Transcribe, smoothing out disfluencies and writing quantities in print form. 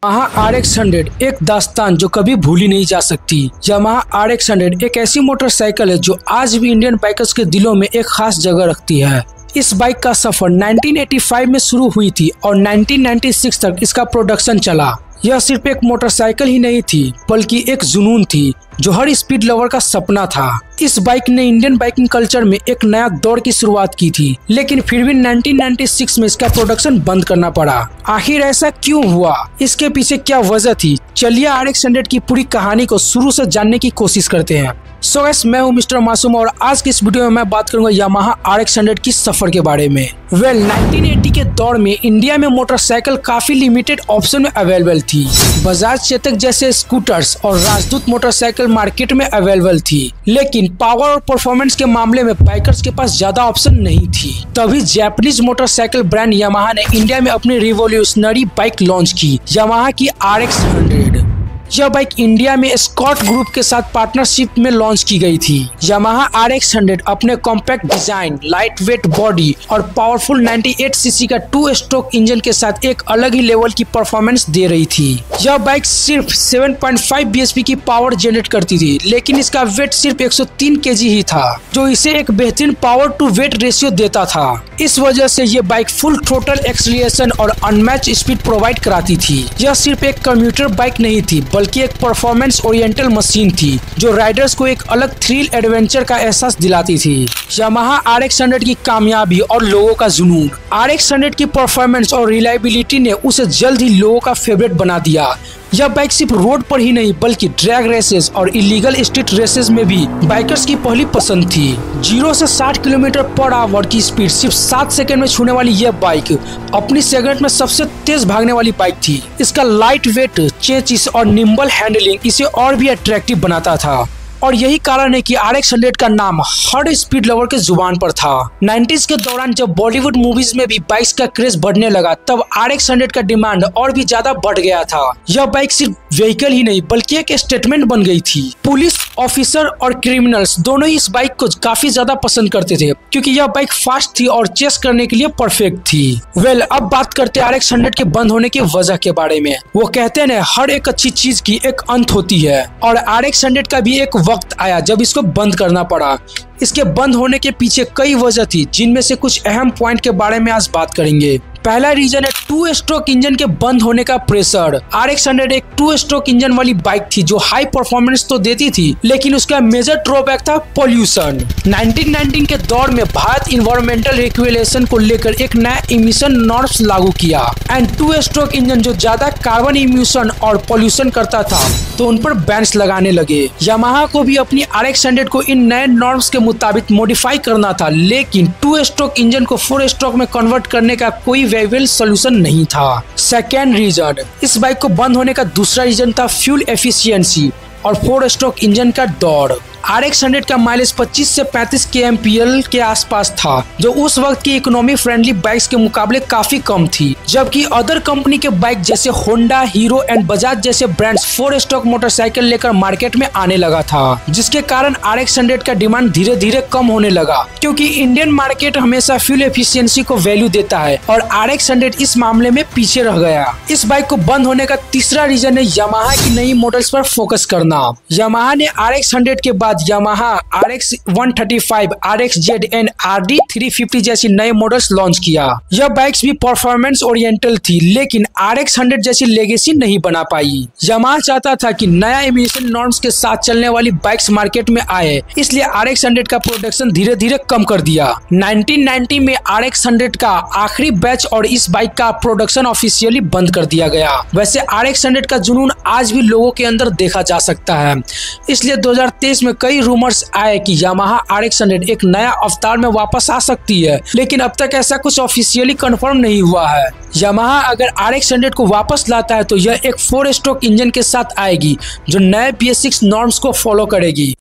Yamaha RX 100 एक दास्तान जो कभी भूली नहीं जा सकती। यामाहा RX 100 एक ऐसी मोटरसाइकिल है जो आज भी इंडियन बाइकर्स के दिलों में एक खास जगह रखती है। इस बाइक का सफर 1985 में शुरू हुई थी और 1996 तक इसका प्रोडक्शन चला। यह सिर्फ एक मोटरसाइकिल ही नहीं थी बल्कि एक जुनून थी जो हर स्पीड लवर का सपना था। इस बाइक ने इंडियन बाइकिंग कल्चर में एक नया दौर की शुरुआत की थी, लेकिन फिर भी 1996 में इसका प्रोडक्शन बंद करना पड़ा। आखिर ऐसा क्यों हुआ, इसके पीछे क्या वजह थी? चलिए RX 100 की पूरी कहानी को शुरू से जानने की कोशिश करते हैं। सो गाइस, मैं हूं मिस्टर मासूम और आज की इस वीडियो में मैं बात करूंगा यामाहा RX 100 की सफर के बारे में। 1980 के दौर में इंडिया में मोटरसाइकिल काफी लिमिटेड ऑप्शन में अवेलेबल थी। बजाज चेतक जैसे स्कूटर्स और राजदूत मोटरसाइकिल मार्केट में अवेलेबल थी, लेकिन पावर और परफॉर्मेंस के मामले में बाइकर्स के पास ज्यादा ऑप्शन नहीं थी। तभी जापानीज मोटरसाइकिल ब्रांड यामाहा ने इंडिया में अपनी रिवॉल्यूशनरी बाइक लॉन्च की, यामाहा की RX 100। यह बाइक इंडिया में स्कॉट ग्रुप के साथ पार्टनरशिप में लॉन्च की गई थी। यामाहा RX 100 अपने compact design, light weight body और पावरफुल 98 सीसी का 2 स्ट्रोक इंजन के साथ एक अलग ही लेवल की परफॉर्मेंस दे रही थी। यह बाइक सिर्फ 7.5 bhp की पावर जनरेट करती थी, लेकिन इसका वेट सिर्फ 103 kg ही था, जो इसे एक बेहतरीन पावर टू वेट रेशियो देता था। इस वजह से ये बाइक फुल थ्रोटल एक्सीलरेशन और अनमैच्ड स्पीड प्रोवाइड कराती थी। यह सिर्फ एक कम्यूटर बाइक नहीं थी बल्कि एक परफॉर्मेंस ओरिएंटल मशीन थी जो राइडर्स को एक अलग थ्रिल एडवेंचर का एहसास दिलाती थी। यामाहा RX 100 की कामयाबी और लोगों का जुनून। RX 100 की परफॉर्मेंस और रिलायबिलिटी ने उसे जल्द ही लोगों का फेवरेट बना दिया। यह बाइक सिर्फ रोड पर ही नहीं बल्कि ड्रैग रेसेस और इलीगल स्ट्रीट रेसेस में भी बाइकर्स की पहली पसंद थी। 0 से 60 km/h की स्पीड सिर्फ 7 सेकंड में छूने वाली यह बाइक अपनी सेगमेंट में सबसे तेज भागने वाली बाइक थी। इसका लाइट वेट, चेसिस और निम्बल हैंडलिंग इसे और भी अट्रैक्टिव बनाता था, और यही कारण है कि RX 100 का नाम हर स्पीड लवर के जुबान पर था। 90s के दौरान जब बॉलीवुड मूवीज में भी बाइक्स का क्रेज बढ़ने लगा, तब RX 100 का डिमांड और भी ज्यादा बढ़ गया था। यह बाइक सिर्फ व्हीकल ही नहीं बल्कि एक स्टेटमेंट बन गई थी। पुलिस ऑफिसर और क्रिमिनल्स दोनों ही इस बाइक को काफी ज्यादा पसंद करते थे, क्योंकि यह बाइक फास्ट थी और चेस करने के लिए परफेक्ट थी। अब बात करते हैं RX 100 के बंद होने की वजह के बारे में। वो कहते हैं हर एक अच्छी चीज की एक अंत होती है, और RX 100 का भी एक वक्त आया जब इसको बंद करना पड़ा। इसके बंद होने के पीछे कई वजह थी, जिनमें से कुछ अहम पॉइंट के बारे में आज बात करेंगे। पहला रीजन है 2 स्ट्रोक इंजन के बंद होने का प्रेशर। RX 100 एक 2 स्ट्रोक इंजन वाली बाइक थी जो हाई परफॉर्मेंस तो देती थी, लेकिन उसका मेजर ड्रॉबैक था पोल्यूशन। 1919 के दौर में भारत इन्वायरमेंटल रेगुलेशन को लेकर एक नया इमिशन नॉर्म्स लागू किया, एंड 2 स्ट्रोक इंजन जो ज्यादा कार्बन इमिशन और पोल्यूशन करता था तो उन पर बैन्स लगाने लगे। यामाहा को भी अपनी RX 100 को इन नए नॉर्म्स के मुताबिक मॉडिफाई करना था, लेकिन 2 स्ट्रोक इंजन को 4 स्ट्रोक में कन्वर्ट करने का कोई वेबल सोल्यूशन नहीं था। सेकेंड रीजन, इस बाइक को बंद होने का दूसरा रीजन था फ्यूल एफिशिएंसी और 4 स्ट्रोक इंजन का दौड़। RX 100 का माइलेज 25 से 35 kmpl के आसपास था, जो उस वक्त की इकोनॉमी फ्रेंडली बाइक्स के मुकाबले काफी कम थी। जबकि अदर कंपनी के बाइक जैसे होंडा, हीरो एंड बजाज जैसे ब्रांड्स 4 स्ट्रोक मोटरसाइकिल लेकर मार्केट में आने लगा था, जिसके कारण RX 100 का डिमांड धीरे धीरे कम होने लगा, क्योंकि इंडियन मार्केट हमेशा फ्यूल एफिशिएंसी को वैल्यू देता है और RX 100 इस मामले में पीछे रह गया। इस बाइक को बंद होने का तीसरा रीजन है यामाहा की नई मॉडल्स पर फोकस करना। यामाहा ने RX 100 के बाद Yamaha RX 135, RXZ and RD 350 जैसी नए मॉडल्स लॉन्च किया। यह बाइक्स भी परफॉर्मेंस ओरिएंटल थी, लेकिन RX 100 जैसी लेगेसी नहीं बना पाई। यामाहा चाहता था कि नया इमिशन नॉर्म्स के साथ चलने वाली बाइक्स मार्केट में आए, इसलिए RX 100 का प्रोडक्शन धीरे धीरे कम कर दिया। 1990 में RX 100 का आखिरी बैच और इस बाइक का प्रोडक्शन ऑफिशियली बंद कर दिया गया। वैसे RX 100 का जुनून आज भी लोगों के अंदर देखा जा सकता है, इसलिए 2023 में कई रूमर्स आए कि यामाहा RX 100 एक नया अवतार में वापस आ सकती है, लेकिन अब तक ऐसा कुछ ऑफिशियली कंफर्म नहीं हुआ है। यामाहा अगर RX 100 को वापस लाता है तो यह एक 4 स्ट्रोक इंजन के साथ आएगी जो नए BS6 नॉर्म्स को फॉलो करेगी।